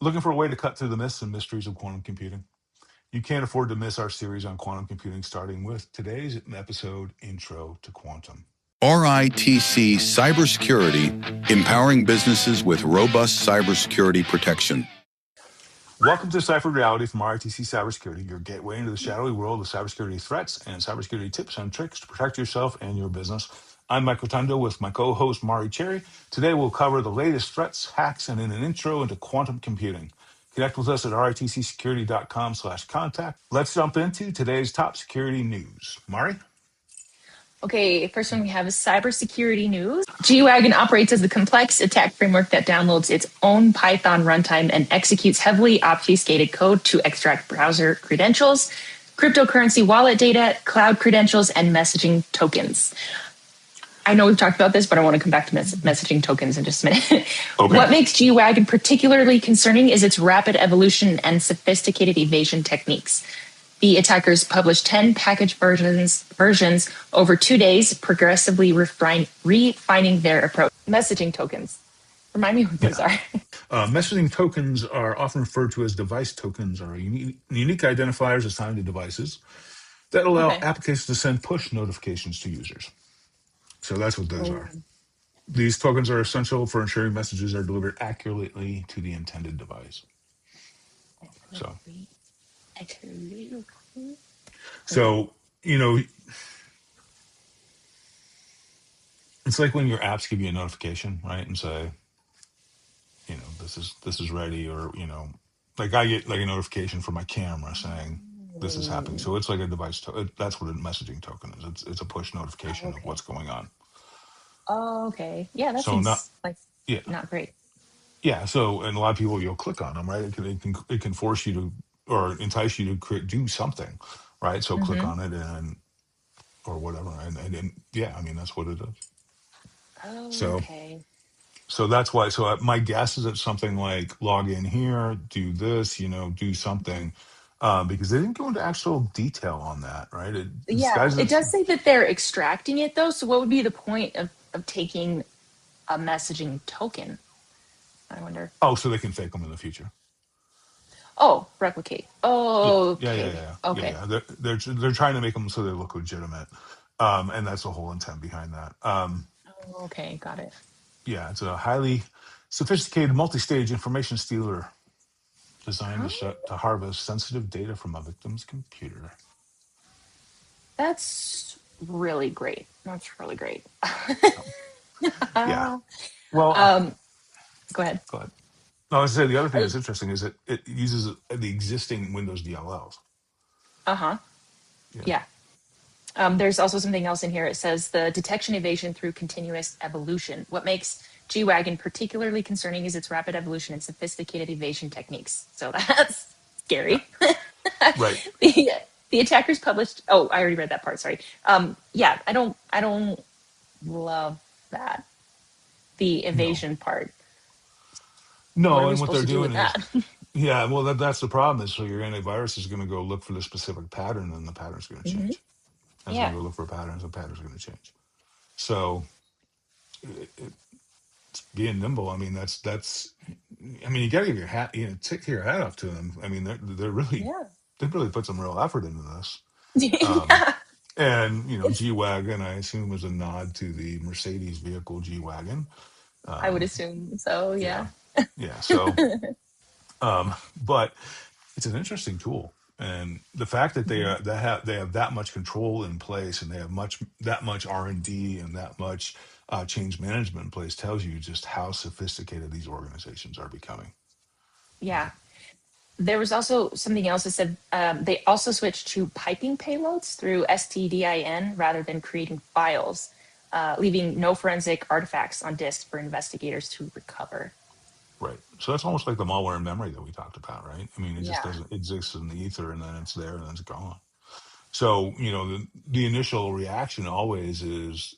Looking for a way to cut through the myths and mysteries of quantum computing? You can't afford to miss our series on quantum computing, starting with today's episode, Intro to Quantum. RITC Cybersecurity, empowering businesses with robust cybersecurity protection. Welcome to Ciphered Reality from RITC Cybersecurity, your gateway into the shadowy world of cybersecurity threats and cybersecurity tips and tricks to protect yourself and your business. I'm Mike Rotundo with my co-host Mari Cherry. Today we'll cover the latest threats, hacks, and an intro into quantum computing. Connect with us at ritcsecurity.com/contact. Let's jump into today's top security news. Mari? Okay, first one we have is cybersecurity news. G-Wagon operates as a complex attack framework that downloads its own Python runtime and executes heavily obfuscated code to extract browser credentials, cryptocurrency wallet data, cloud credentials, and messaging tokens. I know we've talked about this, but I want to come back to messaging tokens in just a minute. Okay. What makes G-Wagon particularly concerning is its rapid evolution and sophisticated evasion techniques. The attackers published 10 package versions over 2 days, progressively refining their approach. Messaging tokens. Remind me what those are. Messaging tokens are often referred to as device tokens, or unique identifiers assigned to devices that allow applications to send push notifications to users. So that's what those are. These tokens are essential for ensuring messages are delivered accurately to the intended device. So, it's like when your apps give you a notification, right? And say, this is ready, or, like I get like a notification from my camera saying this is happening. So it's like a device. That's what a messaging token is. It's a push notification of what's going on. Oh, okay. Yeah, that seems not great. Yeah. So, and a lot of people, you'll click on them, right? It can force you to, or entice you to do something, right? So click on it or whatever. And yeah, I mean, that's what it is. Oh, So that's why. So my guess is it's something like log in here, do this, do something, because they didn't go into actual detail on that, right? It does say that they're extracting it though. So what would be the point of taking a messaging token? I wonder. Oh, so they can fake them in the future. Oh, replicate. Oh, yeah. Okay. Yeah. They're trying to make them so they look legitimate, and that's the whole intent behind that. Okay, got it. Yeah, it's a highly sophisticated multi-stage information stealer designed to harvest sensitive data from a victim's computer. That's really great. Yeah. Well, go ahead. No, I was saying the other thing that's interesting is that it uses the existing Windows DLLs. Yeah. There's also something else in here. It says the detection evasion through continuous evolution. What makes G-Wagon particularly concerning is its rapid evolution and sophisticated evasion techniques. So that's scary. Right. The attackers published. Oh, I already read that part. Sorry. Yeah, I don't love that. The evasion part. No, and what they're doing is, yeah, well, that's the problem is, so your antivirus is going to go look for the specific pattern, and the pattern's going to change. It's going to go look for patterns, and patterns are going to change. So it's being nimble. I mean, that's. I mean, you got to give your hat, take your hat off to them. I mean, they're really, they really put some real effort into this. And G-Wagon, I assume, is a nod to the Mercedes vehicle G-Wagon. I would assume so. Yeah. Yeah. So, but it's an interesting tool, and the fact that they have that much control in place, and they have that much R&D and that much change management in place tells you just how sophisticated these organizations are becoming. Yeah. There was also something else that said they also switched to piping payloads through STDIN rather than creating files, leaving no forensic artifacts on disk for investigators to recover. Right. So that's almost like the malware in memory that we talked about, right? I mean, it just doesn't exist in the ether, and then it's there and then it's gone. So, the initial reaction always is,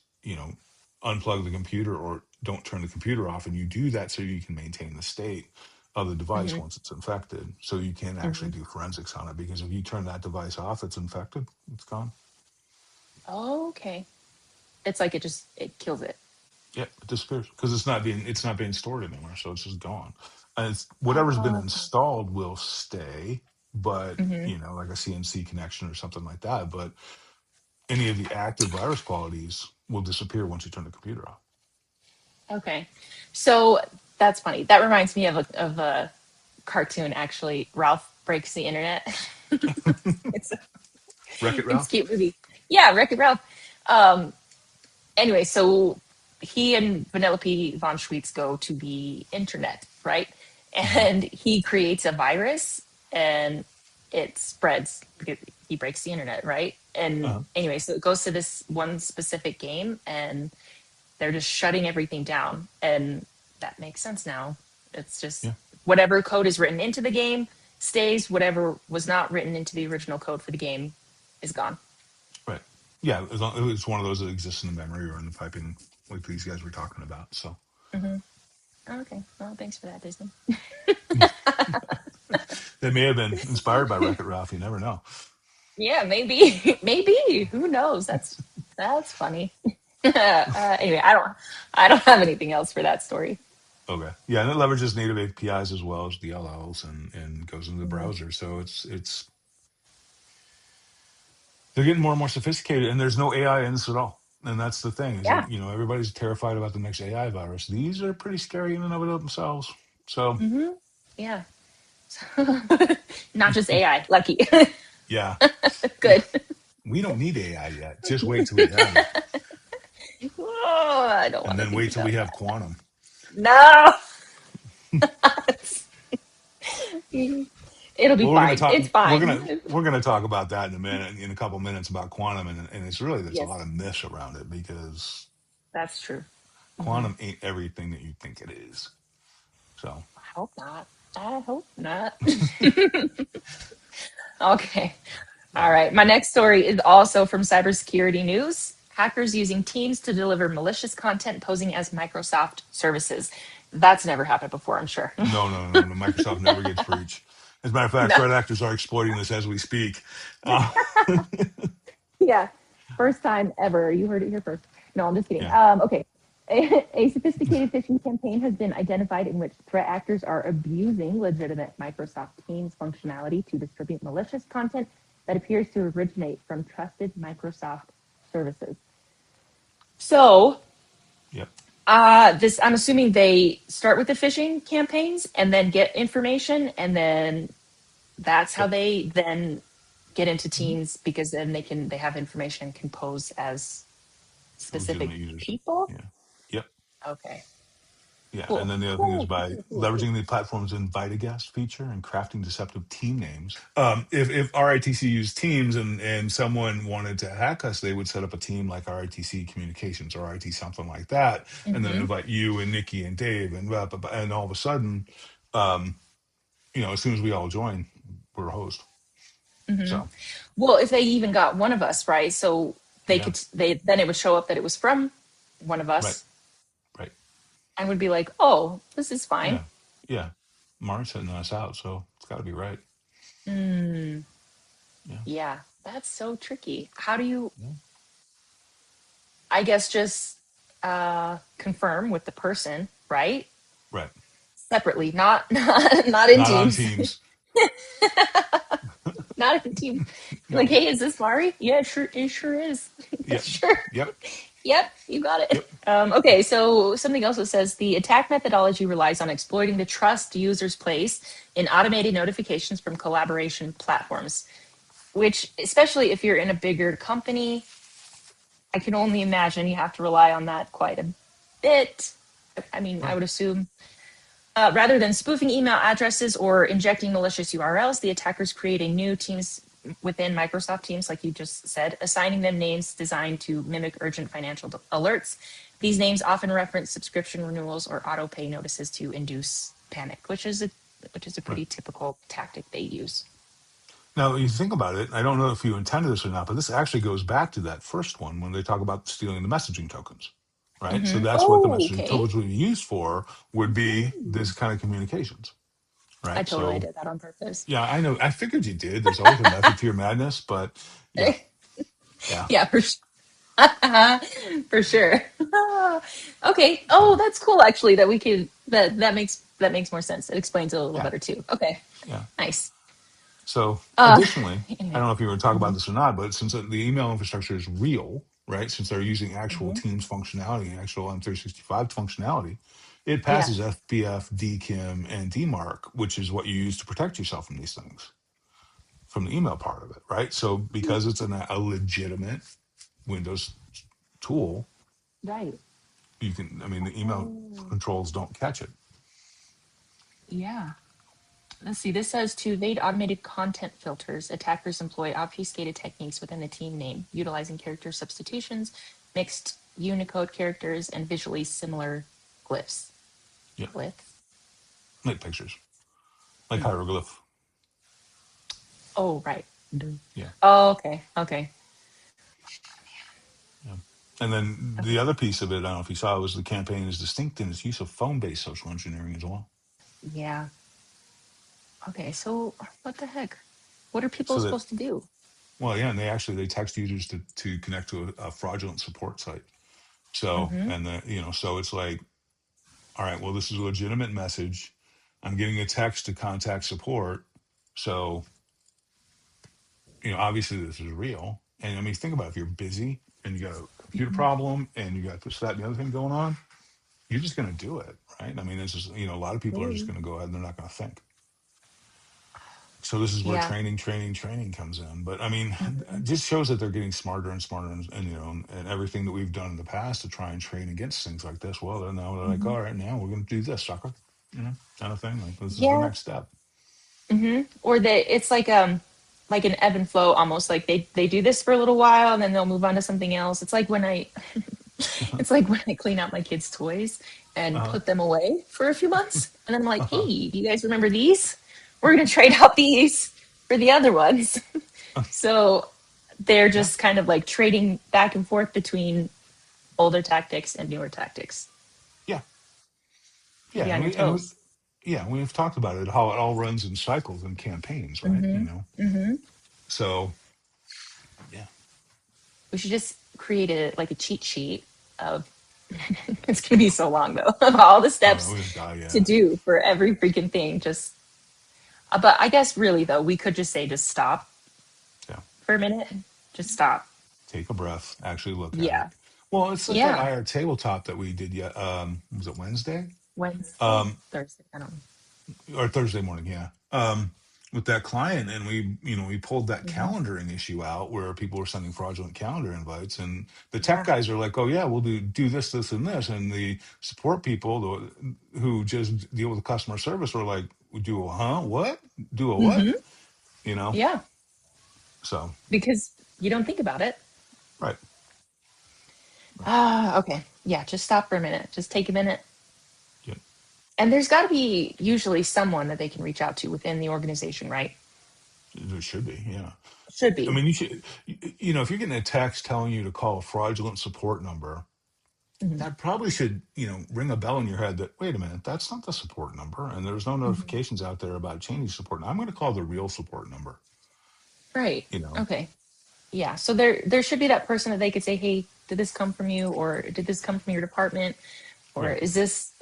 unplug the computer or don't turn the computer off. And you do that so you can maintain the state of the device once it's infected. So you can actually do forensics on it, because if you turn that device off, it's infected, it's gone. Oh, okay. It's like it kills it. Yeah, it disappears because it's not being stored anymore, so it's just gone. And it's, whatever's been installed will stay, but Mhm. like a CNC connection or something like that. But any of the active virus qualities will disappear once you turn the computer off. Okay. So that's funny. That reminds me of a cartoon, actually. Ralph Breaks the Internet. it's Wreck It it's a Ralph? cute movie. Yeah, Wreck-It Ralph. Anyway, so he and Vanellope von Schweetz go to the internet, right? Hmm. And he creates a virus and it spreads because he breaks the internet, right? And Uh-huh. anyway, so it goes to this one specific game and they're just shutting everything down. And that makes sense now. It's just Yeah. whatever code is written into the game stays, whatever was not written into the original code for the game is gone. Right. Yeah. It's one of those that exists in the memory or in the piping, like these guys were talking about. So Mm-hmm. Okay. Well, thanks for that, Disney. they may have been inspired by Wreck It Ralph. You never know. Yeah, maybe, maybe. Who knows? That's funny. Anyway, I don't have anything else for that story. Okay. Yeah, and it leverages native APIs as well as DLLs and goes into the Mhm. browser. So it's they're getting more and more sophisticated, and there's no AI in this at all. And that's the thing is Yeah. that everybody's terrified about the next AI virus. These are pretty scary in and of themselves. So Hmm. Yeah. Not just AI. Lucky. yeah, Good. we don't need AI yet. Just wait till we have it, Oh, I don't and want to then think wait till we about have that. quantum. No. It'll be Well, we're gonna fine. talk. It's We're fine. gonna we're gonna talk about that in a minute, in a couple minutes about quantum, and it's really there's a Yes, lot of myths around it because that's true. Hmm. quantum ain't everything that you think it is. So I hope not. I hope not. Okay. All yeah, right. My next story is also from Cybersecurity News. Hackers using Teams to deliver malicious content posing as Microsoft services. That's never happened before, I'm sure. no. Microsoft never gets breached. As a matter of fact, No. threat actors are exploiting this as we speak. Uh, Yeah. First time ever. You heard it here first. No, I'm just kidding. yeah, Okay. A sophisticated phishing campaign has been identified in which threat actors are abusing legitimate Microsoft Teams functionality to distribute malicious content that appears to originate from trusted Microsoft services. So, yep, this I'm assuming they start with the phishing campaigns and then get information, and then that's how yep. they then get into Mhm. Teams because then they have information and can pose as specific Legitimate users. people. Yeah, yep. Okay. Yeah, and Cool. then the other thing is Cool. by Cool. Cool. Cool. leveraging the platform's invite a guest feature and crafting deceptive team names. If RITC used Teams and someone wanted to hack us, they would set up a team like RITC Communications or IT something like that, and then Mm-hmm. invite you and Nikki and Dave and blah, blah, blah, and all of a sudden, um, as soon as we all join, we're a host. Mm-hmm. So Well, if they even got one of us, right? So yeah, they then it would show up that it was from one of right, us right, and would be like, oh, this is fine. yeah, yeah. Mark's sending us out, so it's got to be right. Mm, Yeah, yeah, that's so tricky. How do you, yeah, I guess, just confirm with the person, right? right. Separately, not in Not on Teams, Teams. not in Teams. Like, No. hey, is this Mari? Yeah, it sure is. Yep. Sure. Yep. Yep, you got it. Yep. Okay, so something else that says the attack methodology relies on exploiting the trust users place in automated notifications from collaboration platforms, which, especially if you're in a bigger company, I can only imagine you have to rely on that quite a bit. I mean, I Right. would assume rather than spoofing email addresses or injecting malicious URLs, the attackers create a new Teams within Microsoft Teams, like you just said, assigning them names designed to mimic urgent financial alerts. These names often reference subscription renewals or auto pay notices to induce panic, which is a Right. pretty typical tactic they use. Now, you think about it, I don't know if you intended this or not, but this actually goes back to that first one when they talk about stealing the messaging tokens, right? So Mm-hmm. that's what the Oh, messaging okay. tokens would be used for, would be Mm-hmm. this kind of communications, I right? totally So, did that on purpose. yeah, I know. I figured you did. There's always a method to your madness, but yeah, yeah, Yeah, for sure. Okay. Oh, that's cool. Actually, that we could that makes that makes more sense. It explains it a little Yeah, better too. Okay, yeah. nice. So Uh, additionally, I anyway. don't know if you were talking about Hmm. this or not, but since the email infrastructure is real, right? Since they're using actual Hmm. Teams functionality, actual M365 functionality, it Yeah. passes FPF, DKIM, and DMARC, which is what you use to protect yourself from these things, from the email part of it, right? So because it's a legitimate Windows tool, Right. you can, I mean, the email Oh, controls don't catch it. yeah. Let's see. This says to evade automated content filters, attackers employ obfuscated techniques within the team name, utilizing character substitutions, mixed Unicode characters, and visually similar glyphs. Yeah, Glyphs? like pictures, like Mm. hieroglyph. Oh, right. Duh. Yeah. Oh, okay. Okay. Yeah. And then the Okay. other piece of it, I don't know if you saw, was the campaign is distinct in its use of phone-based social engineering as well. Yeah. Okay. So what the heck? What are people So that, supposed to do? well, yeah, and they text users to connect to a fraudulent support site. So, Mm-hmm. and so it's like, all right, well, this is a legitimate message. I'm getting a text to contact support. So, obviously this is real. And I mean, think about it, if you're busy and you got a computer problem and you got this, that, and the other thing going on, you're just going to do it, right? I mean, it's just, a lot of people are just Maybe. going to go ahead and they're not going to think. So this is where Yeah. training comes in. But I mean, Mm-hmm. it just shows that they're getting smarter and smarter, and everything that we've done in the past to try and train against things like this. Well, they're like, Mm-hmm. all right, now we're going to do this, sucker, kind of thing. Like this is the Yeah. next step. Mm-hmm. Or it's like an ebb and flow almost. Like they do this for a little while and then they'll move on to something else. It's like when I it's like when I clean out my kids' toys and Uh, put them away for a few months. And then I'm like, hey, do you guys remember these? We're gonna trade out these for the other ones. So they're yeah, just kind of like trading back and forth between older tactics and newer tactics. yeah, Keep yeah, you and on your we toes. yeah, we've talked about it, how it all runs in cycles and campaigns, right? Mm-hmm. Mm-hmm. So yeah, We should just create a cheat sheet of it's gonna be so long though of all the oh no, steps we're gonna die. to Yeah, do for every freaking thing. Just but I guess really though, we could just say just stop yeah. for a minute. Just stop. Take a breath, actually look at it. Yeah. Well, it's like that Yeah. IR tabletop that we did. Yeah, was it Wednesday? Wednesday, Um, Thursday. I don't know. or Thursday morning, yeah. With that client, and we pulled that Hmm. calendaring issue out where people were sending fraudulent calendar invites, and the tech Yeah. guys are like, "Oh yeah, we'll do this, this, and this," and the support people who just deal with customer service were like, "Do a what? Do a what?" Hmm. You know? Yeah. So Because you don't think about it. right, right, Ah, okay. Yeah, just stop for a minute. Just take a minute. yeah, And there's got to be usually someone that they can reach out to within the organization, right? it should be, yeah. Should I be. mean, if you're getting a text telling you to call a fraudulent support number, Hmm. that probably should, ring a bell in your head that, wait a minute, that's not the support number. And there's no Hmm. notifications out there about changing support. I'm going to call the real support number, Right. you know? Okay. Yeah. So there should be that person that they could say, "Hey, did this come from you, or did this come from your department, or Right, is this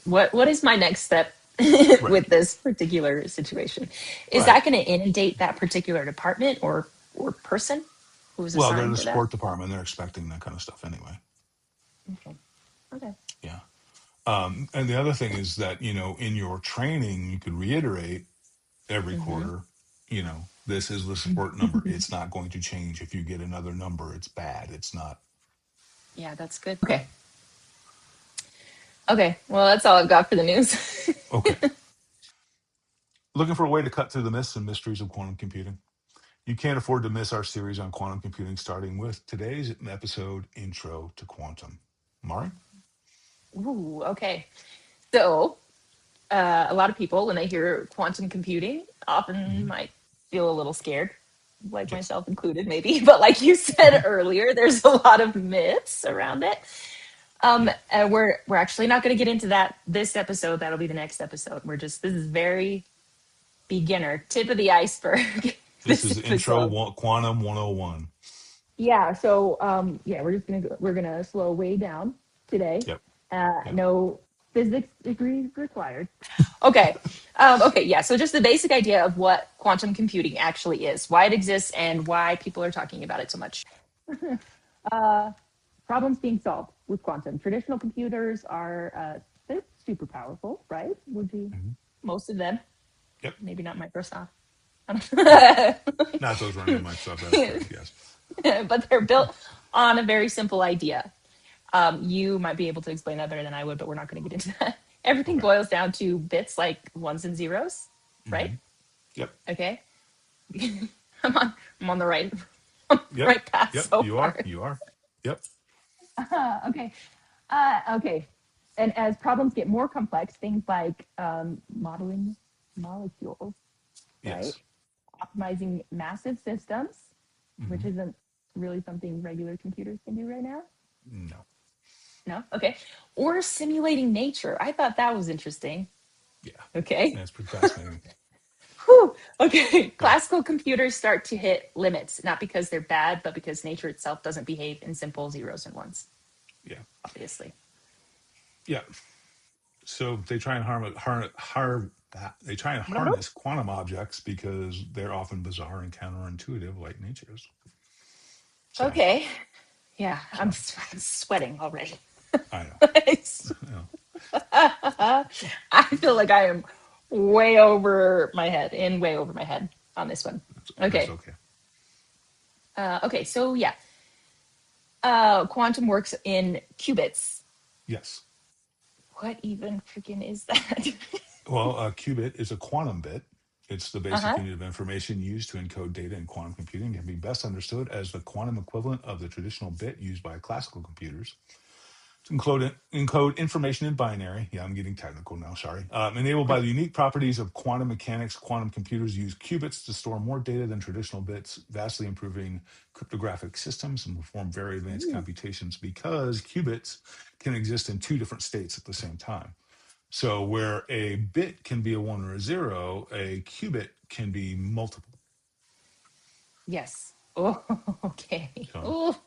what is my next step right. with this particular situation? Is Right. that going to inundate that particular department or person who is Well, they're assigned the to that?" support department. They're expecting that kind of stuff anyway. Okay. Okay. Yeah. And the other thing is that, in your training, you could reiterate every Hmm. quarter, this is the support number. It's not going to change. If you get another number, it's bad. It's not. Yeah, that's good. Okay. Okay. Well, that's all I've got for the news. Okay. Looking for a way to cut through the myths and mysteries of quantum computing? You can't afford to miss our series on quantum computing, starting with today's episode, Intro to Quantum. Mari? Ooh. Okay. So a lot of people, when they hear quantum computing, often Mm-hmm. might feel a little scared, like Yep. myself included, maybe. But like you said earlier, there's a lot of myths around it. Yeah. We're actually not going to get into that this episode. That'll be the next episode. This is very beginner, tip of the iceberg. This This is Intro episode. Quantum 101. Yeah. So yeah, we're gonna slow way down today. Yep. Yep. No. physics degree required. Okay. Okay. Yeah. So just the basic idea of what quantum computing actually is, why it exists, and why people are talking about it so much. Problems being solved with quantum. Traditional computers are they're super powerful, right? Would you? Hmm. Most of them, Yep. maybe not Microsoft. Yep. Not those running in Microsoft. That's correct. Yes. But they're built on a very simple idea. You might be able to explain that better than I would, but we're not going to get into that. Everything Okay. boils down to bits like ones and zeros, right? Hmm. Yep. Okay. I'm on the right Yep. right path Yep. so You far. are. You are. Yep. Okay. Okay. And as problems get more complex, things like modeling molecules, right? Yes. Optimizing massive systems, which Hmm. isn't really something regular computers can do right now. No. No? Okay. Or simulating nature. I thought that was interesting. Yeah. Okay. That's pretty fascinating. Whew. Okay. Yeah. Classical computers start to hit limits, not because they're bad, but because nature itself doesn't behave in simple zeros and ones, Yeah. obviously. Yeah. So they try and they try and Remember? harness quantum objects because they're often bizarre and counterintuitive, like nature's. So, Okay. Yeah, I'm so sweating already. I know. You know, I feel like I am way over my head, way over my head on this one. that's Okay. okay. Okay. So yeah, quantum works in qubits. Yes. What even freaking is that? Well, a qubit is a quantum bit. It's the Uh basic huh. unit of information used to encode data in quantum computing. It can be best understood as the quantum equivalent of the traditional bit used by classical computers to encode information in binary. Yeah, I'm getting technical now. Sorry. Enabled by the unique properties of quantum mechanics, quantum computers use qubits to store more data than traditional bits, vastly improving cryptographic systems and perform very advanced computations because qubits can exist in two different states at the same time. So where a bit can be a one or a zero, a qubit can be multiple. Yes. Oh, okay. So Oh,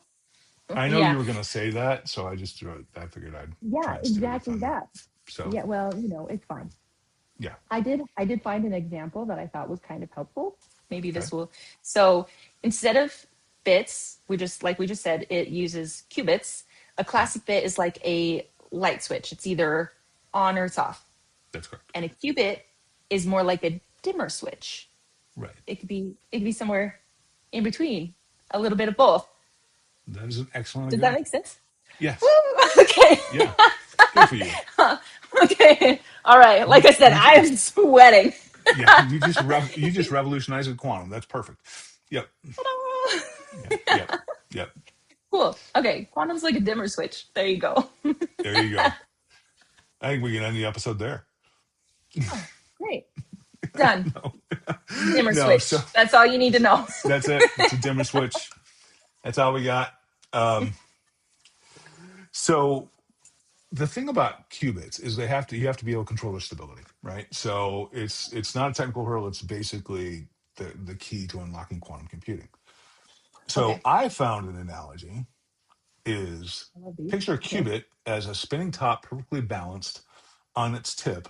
I know yeah. you were going to say that, so I just threw it. I figured I'd try Yeah, and steal your exactly thunder. that. So Yeah, well, it's fine. yeah, I did find an example that I thought was kind of helpful. Maybe okay, this will. So instead of bits, we just said, it uses qubits. A okay, classic bit is like a light switch. It's either on or it's off. that's correct. And a qubit is more like a dimmer switch. Right, It could be somewhere in between, a little bit of both. that is an excellent Does that make example. sense? Woo! Yes, Okay. yeah, good for you. Okay. All right. Like You I said, you I am sweating. yeah, you just revolutionized the quantum. That's perfect. Yep, yep, yep, yep. Cool. Okay. Quantum's like a dimmer switch. There you go. There you go. I think we can end the episode there. Oh, great. Done. No, Dimmer no. So switch. That's all you need to know. that's it. It's a dimmer switch. That's all we got. Um, so the thing about qubits is you have to be able to control their stability, right? So it's not a technical hurdle. It's basically the key to unlocking quantum computing. So Okay. I found an analogy is I love these. picture a Okay. qubit as a spinning top perfectly balanced on its tip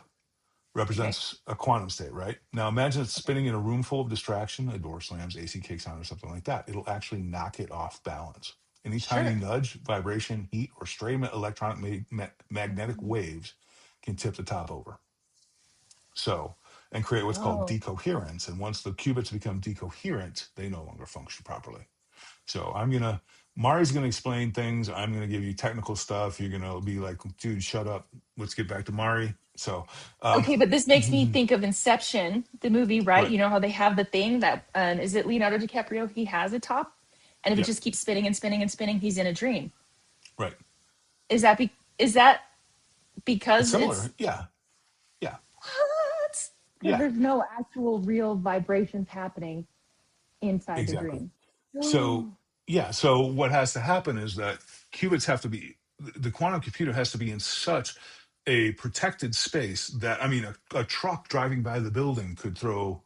Okay. represents a quantum state, right? Now imagine it's spinning in a room full of distraction, a door slams, AC kicks on, or something like that. It'll actually knock it off balance. Any tiny Sure. nudge, vibration, heat, or stray electronic magnetic waves can tip the top over. So, and create what's called Oh. decoherence. And once the qubits become decoherent, they no longer function properly. So Mari's gonna explain things. I'm gonna give you technical stuff. You're gonna be like, dude, shut up. Let's get back to Mari. So, um, Okay, but this makes me think of Inception, the movie, right? right, You know how they have the thing that is it Leonardo DiCaprio? He has a top, and if it yeah, just keeps spinning and spinning and spinning, he's in a dream. right. Is that It's because it's similar. Yeah, yeah, what? Because yeah, there's no actual real vibrations happening inside the exactly. dream. So, yeah, so what has to happen is that qubits have to be, the quantum computer has to be in such a protected space that, I mean, a truck driving by the building could throw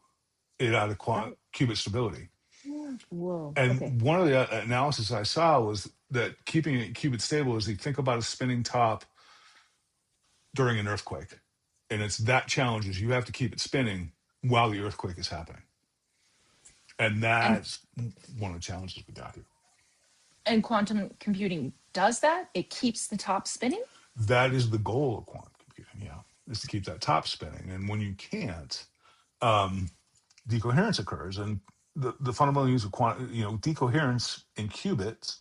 it out of Right. qubit stability. Whoa. Okay. And one of the analysis I saw was that keeping it qubit stable is you think about a spinning top during an earthquake. And it's that challenge is you have to keep it spinning while the earthquake is happening. And And that's one of the challenges we got here. and quantum computing does that? It keeps the top spinning? That is the goal of quantum computing, yeah, is to keep that top spinning. And when you can't, decoherence occurs. And the fundamental use of quantum, decoherence in qubits,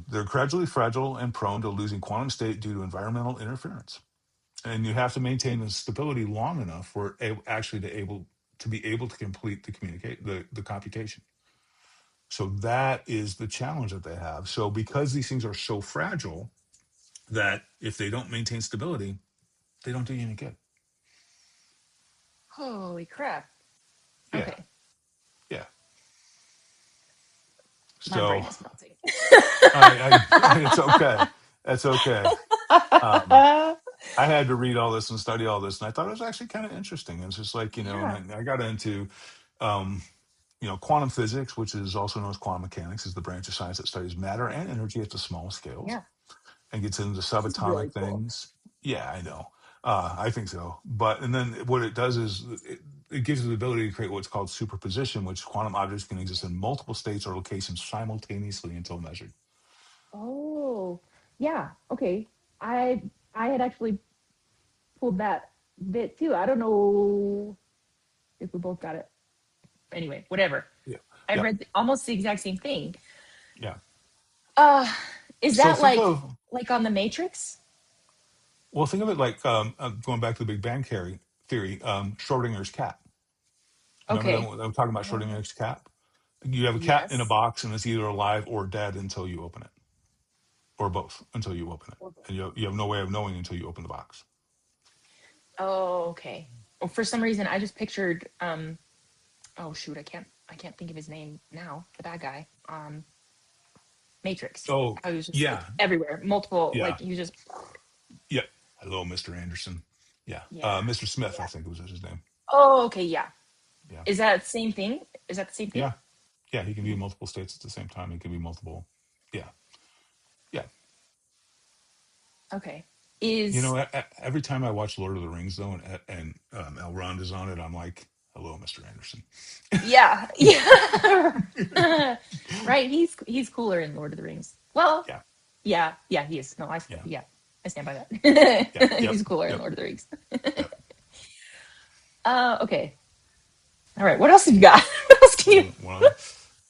they're gradually fragile and prone to losing quantum state due to environmental interference. And you have to maintain the stability long enough for actually to be able to complete the computation. So that is the challenge that they have. So because these things are so fragile, that if they don't maintain stability, they don't do you any good. Holy crap. Yeah, Okay. yeah. My So brain is melting. it's okay. That's okay. Um, I had to read all this and study all this, and I thought it was actually kind of interesting. It's just like, Yeah. and I got into, um, quantum physics, which is also known as quantum mechanics, is the branch of science that studies matter and energy at the smallest scales Yeah. and gets into This is really subatomic cool. things. Yeah, I know. I think so. And then what it does is it gives you the ability to create what's called superposition, which quantum objects can exist in multiple states or locations simultaneously until measured. Oh, yeah. Okay. I I had actually pulled that bit too. I don't know if we both got it. Anyway, whatever. Yeah, I yeah, read almost the exact same thing. yeah. Uh, is So that think of like on the Matrix? think of it like going back to the Big Bang theory, Schrodinger's cat. Remember that Okay. I'm talking about Schrodinger's cat? You have a cat in a Yes. box, and it's either alive or dead until you open it, or both until you open it, and you have no way of knowing until you open the box. Oh, okay. Well, for some reason, I just pictured. Oh shoot, I can't think of his name now. The bad guy. Matrix. Oh, I was just like yeah, everywhere, multiple. yeah, Like he was just. yeah. Hello, Mr. Anderson. Yeah, Yeah. Mr. Smith, I Yeah. think was his name. Oh, okay. Yeah. Yeah, Is that the same thing? Is that the same thing? yeah, yeah. He can be in multiple states at the same time. He can be multiple. Yeah, yeah. Okay. Is Every time I watch Lord of the Rings, though, and Elrond is on it, I'm like, "Hello, Mr. Anderson." yeah, yeah. Right. He's cooler in Lord of the Rings. Well, Yeah, yeah, he is. No, yeah, I stand by yeah, that. yep, He's cooler in yep, Lord of the Rings. yep. Okay. All right. What else have you got? What else can you? Well,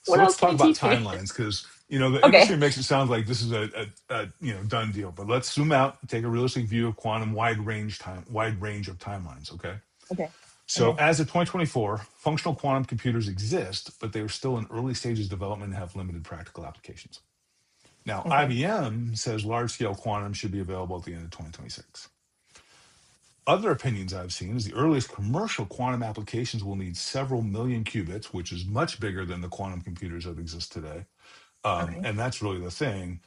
so What let's else can talk you about teach me? timelines because the Okay. industry makes it sound like this is a done deal. But let's zoom out, and take a realistic view of quantum wide range of timelines. Okay. Okay. So Okay. as of 2024, functional quantum computers exist, but they are still in early stages of development and have limited practical applications. Now, Okay. IBM says large scale quantum should be available at the end of 2026. Other opinions I've seen is the earliest commercial quantum applications will need several million qubits, which is much bigger than the quantum computers that exist today. Okay. And that's really the thing.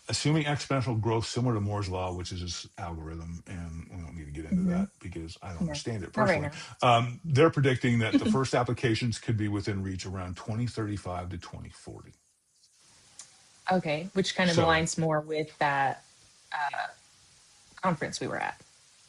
Assuming exponential growth similar to Moore's law, which is this algorithm, and we don't need to get into Mm-hmm. that because I don't No, understand it not right personally. now. They're predicting that the first applications could be within reach around 2035 to 2040. Okay, which kind of So aligns more with that conference we were at,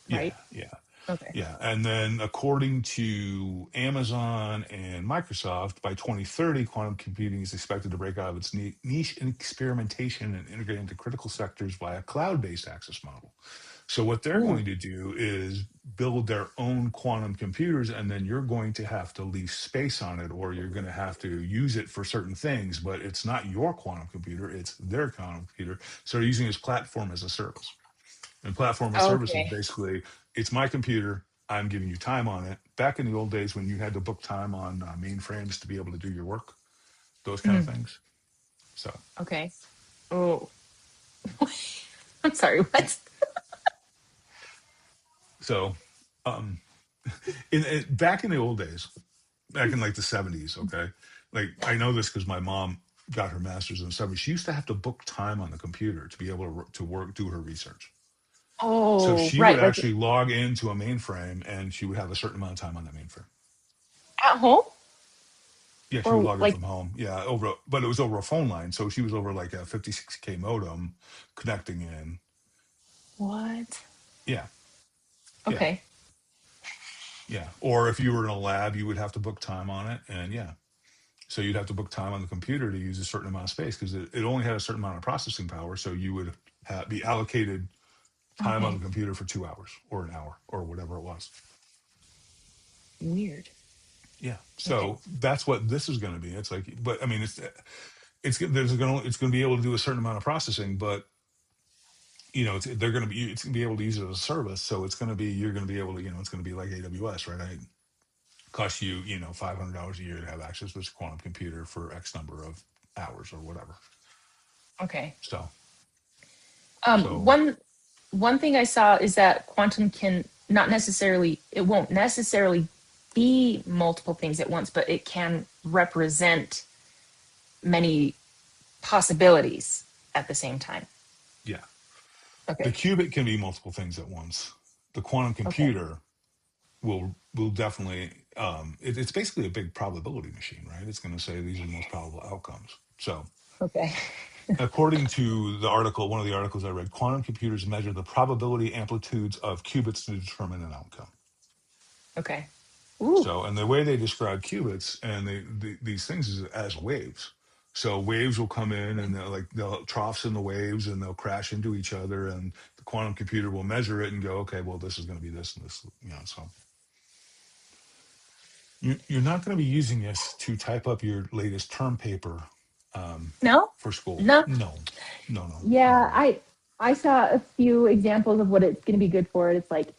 yeah, right? yeah. Okay. Yeah, and then according to Amazon and Microsoft, by 2030, quantum computing is expected to break out of its niche in experimentation and integrate into critical sectors via cloud-based access model. So what they're Ooh. going to do is build their own quantum computers, and then you're going to have to leave space on it, or you're going to have to use it for certain things. But it's not your quantum computer; it's their quantum computer. So they're using this platform as a service. And platform as service is Okay. basically it's my computer. I'm giving you time on it. Back in the old days when you had to book time on mainframes to be able to do your work, those kind of Mm, things. So, okay. Oh, I'm sorry. What? so um, back in the old days, back in like the 70s, okay, like I know this because my mom got her master's in the 70s. She used to have to book time on the computer to be able to work, do her research. So Oh, she would right. Like actually log into a mainframe and she would have a certain amount of time on that mainframe. at home Yeah, she would or log in like from home. Yeah, but it was over a phone line. So she was over like a 56K modem connecting in. what? Yeah, yeah, Okay. yeah. Or if you were in a lab, you would have to book time on it, and yeah, so you'd have to book time on the computer to use a certain amount of space because it only had a certain amount of processing power. So you would be allocated time on Okay. the computer for 2 hours or an hour or whatever it was. Weird. Yeah. Okay. So that's what this is going to be. It's like, but I mean, it's going to be able to do a certain amount of processing, but it's going to be able to use it as a service. So it's going to be you're going to be able to it's going to be like AWS, right? I cost you $500 a year to have access to this quantum computer for X number of hours or whatever. Okay. So Um, so one one thing I saw is that quantum can not necessarily, it won't necessarily be multiple things at once, but it can represent many possibilities at the same time. yeah, the Okay. qubit can be multiple things at once. The quantum Okay. computer will definitely it's basically a big probability machine, right? It's going to say these are the most probable outcomes. So Okay. according to the article, one of the articles I read, quantum computers measure the probability amplitudes of qubits to determine an outcome. Okay. Ooh. So, and the way they describe qubits and these things is as waves. So waves will come in and they'll troughs in the waves and they'll crash into each other, and the quantum computer will measure it and go, okay, well, this is going to be this and this, So you're not going to be using this to type up your latest term paper No? for school. No. No, no, no, not Yeah, at all. I saw a few examples of what it's going to be good for. It's like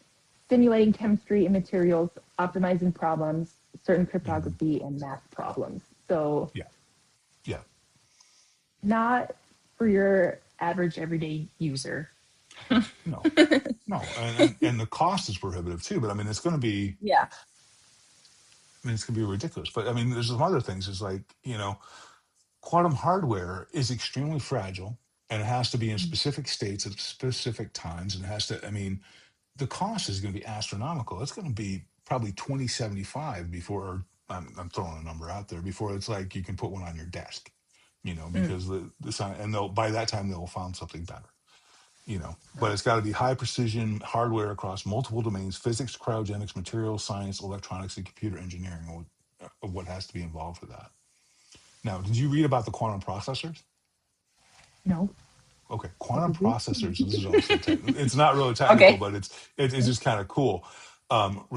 simulating chemistry and materials, optimizing problems, certain Hmm. cryptography, and math problems. So Yeah, yeah, not for your average everyday user. no, no, and the cost is prohibitive too. But I mean, it's going to be. Yeah. I mean, it's going to be ridiculous. But I mean, there's some other things. It's like quantum hardware is extremely fragile, and it has to be in specific states at specific times, and it has to. I mean, the cost is going to be astronomical. It's going to be probably 2075 before. I'm throwing a number out there before it's like you can put one on your desk. Mm. Because and they'll by that time they'll have found something better. But it's got to be high precision hardware across multiple domains: physics, cryogenics, materials science, electronics, and computer engineering. What has to be involved for that? Now, did you read about the quantum processors? No. Okay, What quantum is this? processors. This is also technical. It's not really technical, Okay. but it's just kind of cool.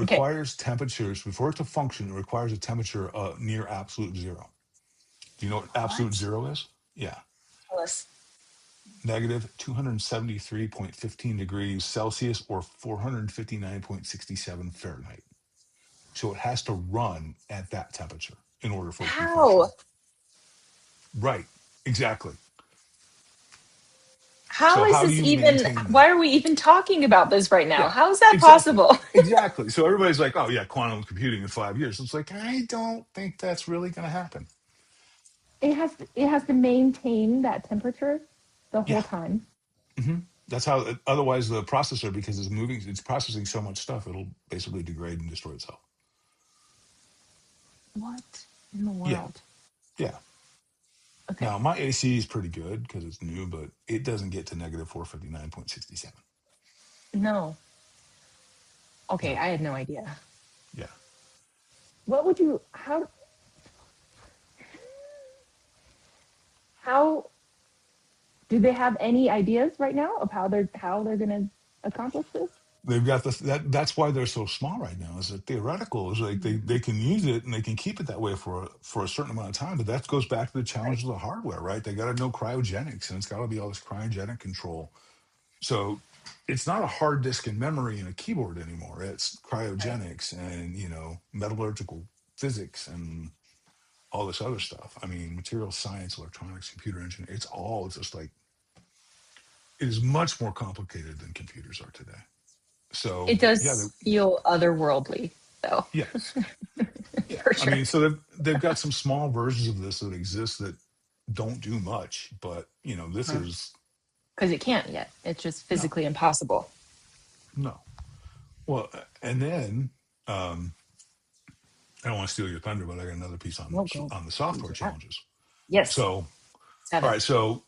Okay. Requires temperatures before it to function. It requires a temperature near absolute zero. Do you know what absolute What? zero is? Yeah, Tell us. negative 273.15 degrees Celsius or 459.67 Fahrenheit. So it has to run at that temperature in order for it to be How? functional. Right. Exactly. How So is how do this you even? maintain Why that? are we even talking about this right now? Yeah, How is that exactly. possible? Exactly. So everybody's like, oh, yeah, quantum computing in 5 years. It's like, I don't think that's really going to happen. It has to maintain that temperature the whole Yeah. time. hmm That's how, otherwise, the processor, because it's processing so much stuff, it'll basically degrade and destroy itself. What in the Yeah. world? Yeah. Okay. Now, my AC is pretty good because it's new, but it doesn't get to negative 459.67. No. Okay, No. I had no idea. Yeah. What would you how do they have any ideas right now of how they're going to accomplish this? They've got this. That's why they're so small right now. Is that theoretical? Is like they can use it and they can keep it that way for a certain amount of time. But that goes back to the Right. challenge of the hardware, right? They got to know cryogenics, and it's got to be all this cryogenic control. So it's not a hard disk and memory and a keyboard anymore. It's Right. cryogenics and metallurgical physics and all this other stuff. I mean, material science, electronics, computer engineering. It's all just like it is much more complicated than computers are today. So It yeah, does feel otherworldly, though, yes. Yeah, for I sure. mean, so they've got some small versions of this that exist that don't do much, but this is Because it can't yet. It's just no, physically impossible. no. Well, and then I don't want to steal your thunder, but I got another piece No go. on the software challenges. Yes. So, Let's have all it. right, so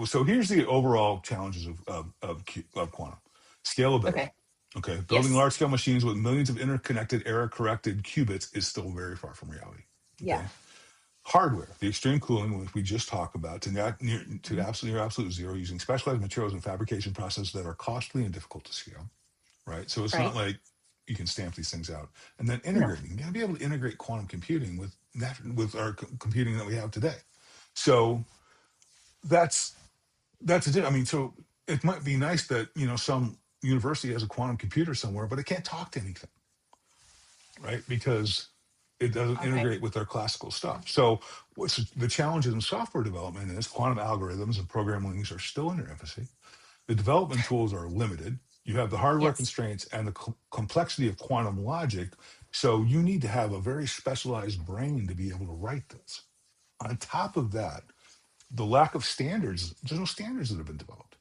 So here's the overall challenges of quantum scalability. Okay. Okay, building Yes. large scale machines with millions of interconnected error corrected qubits is still very far from reality. Yeah. Okay, hardware, the extreme cooling, which we just talked about, to Mhm. absolute zero using specialized materials and fabrication processes that are costly and difficult to scale. Right, so it's not Right. like you can stamp these things out. And then No. integrating, you got to be able to integrate quantum computing with our computing that we have today. So that's I mean, so it might be nice that some university has a quantum computer somewhere, but it can't talk to anything, right? Because it doesn't Okay. integrate with their classical stuff. So what's the challenges in software development is quantum algorithms and program links are still in their infancy. The development tools are limited. You have the hardware Yes. constraints and the complexity of quantum logic. So you need to have a very specialized brain to be able to write this. On top of that, the lack of standards, there's no standards that have been developed.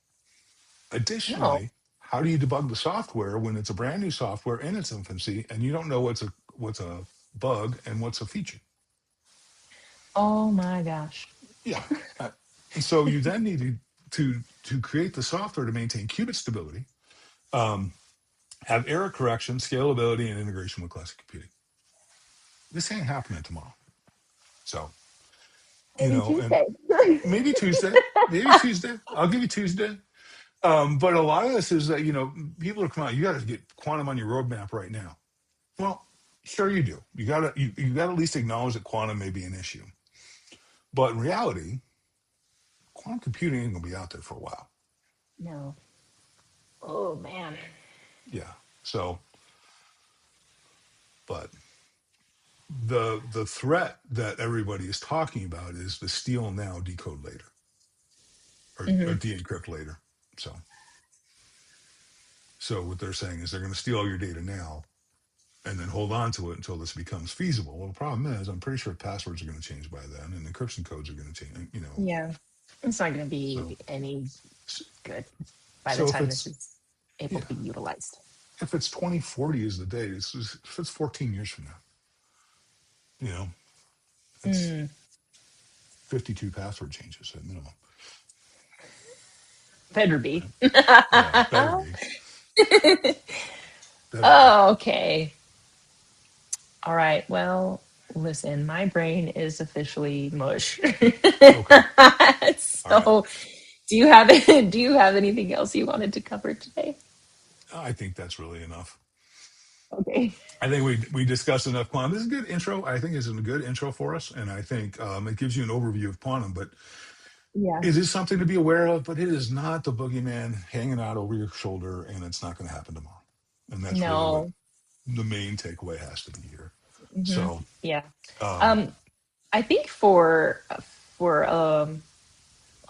No. Additionally, how do you debug the software when it's a brand new software in its infancy and you don't know what's a bug and what's a feature? Oh my gosh. Yeah. And so you then need to create the software to maintain qubit stability, um, have error correction, scalability, and integration with classic computing. This ain't happening tomorrow. So, Maybe and Tuesday. maybe Tuesday, maybe Tuesday. I'll give you Tuesday. But a lot of this is that, people are coming out, you got to get quantum on your roadmap right now. Well, sure you do. You got to at least acknowledge that quantum may be an issue. But in reality, quantum computing ain't going to be out there for a while. No. Oh man. Yeah. So, but the threat that everybody is talking about is the steal now, decode later, or Hmm. de-encrypt later. So what they're saying is they're going to steal all your data now and then hold on to it until this becomes feasible. Well, the problem is I'm pretty sure passwords are going to change by then and encryption codes are going to change, Yeah. It's not going to So, be any good by the so if time this it's is able yeah, to be utilized. if it's 2040 is the date, if it's 14 years from now, you know, it's Mm, 52 password changes at minimum. better be. Right? Yeah, better be, better be. Oh, okay. All right. Well, listen, my brain is officially mush. Okay, all right. So, do you have anything else you wanted to cover today? I think that's really enough. Okay. I think we discussed enough quantum. This is a good intro. I think it's a good intro for us, and I think it gives you an overview of quantum. But Yeah. it is something to be aware of. But it is not the boogeyman hanging out over your shoulder, and it's not going to happen tomorrow. And that's really what No. the main takeaway has to be here. Hmm. So, Yeah. um, Um, I think for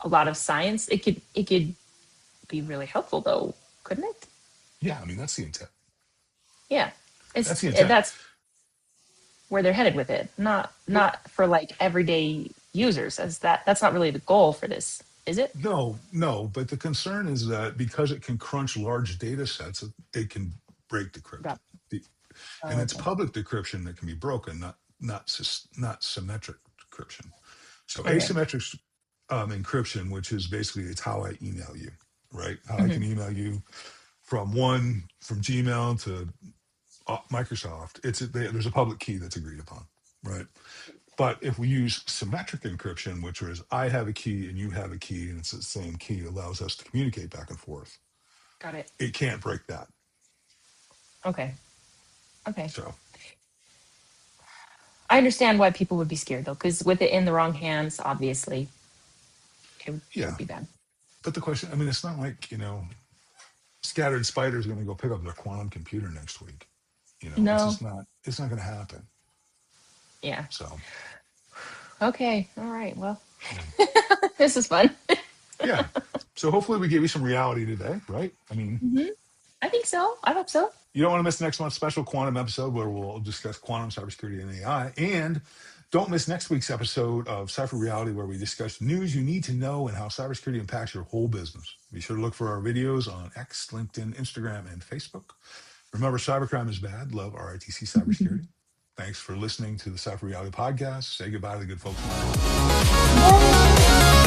a lot of science, it could be really helpful though, couldn't it? yeah, I mean that's the intent. Yeah. That's the intent. That's where they're headed with it. Not But not for like everyday users, as that's not really the goal for this, is it? no, no. But the concern is that because it can crunch large data sets, it can break decryption. Got The, and oh, it's okay. public decryption that can be broken, not symmetric decryption. So Okay. asymmetric encryption, which is basically it's how I email you, right? How I can Hmm. email you from Gmail to Microsoft. There's a public key that's agreed upon, right? But if we use symmetric encryption, which is I have a key and you have a key, and it's the same key, it allows us to communicate back and forth. Got it. It can't break that. Okay. Okay. So I understand why people would be scared though, because with it in the wrong hands, obviously, it would yeah. be bad. But the question, I mean, it's not like scattered spiders are going to go pick up their quantum computer next week. It's No. just not. It's not going to happen. Yeah. So Okay. All right. Well, yeah. this is fun. Yeah. So hopefully we gave you some reality today, right? I mean, Hmm. I think so. I hope so. you don't want to miss next month's special quantum episode where we'll discuss quantum cybersecurity and AI. And don't miss next week's episode of Ciphered Reality where we discuss news you need to know and how cybersecurity impacts your whole business. Be sure to look for our videos on X, LinkedIn, Instagram, and Facebook. Remember, cybercrime is bad. Love RITC Cybersecurity. Thanks for listening to the Ciphered Reality podcast. Say goodbye to the good folks. Bye.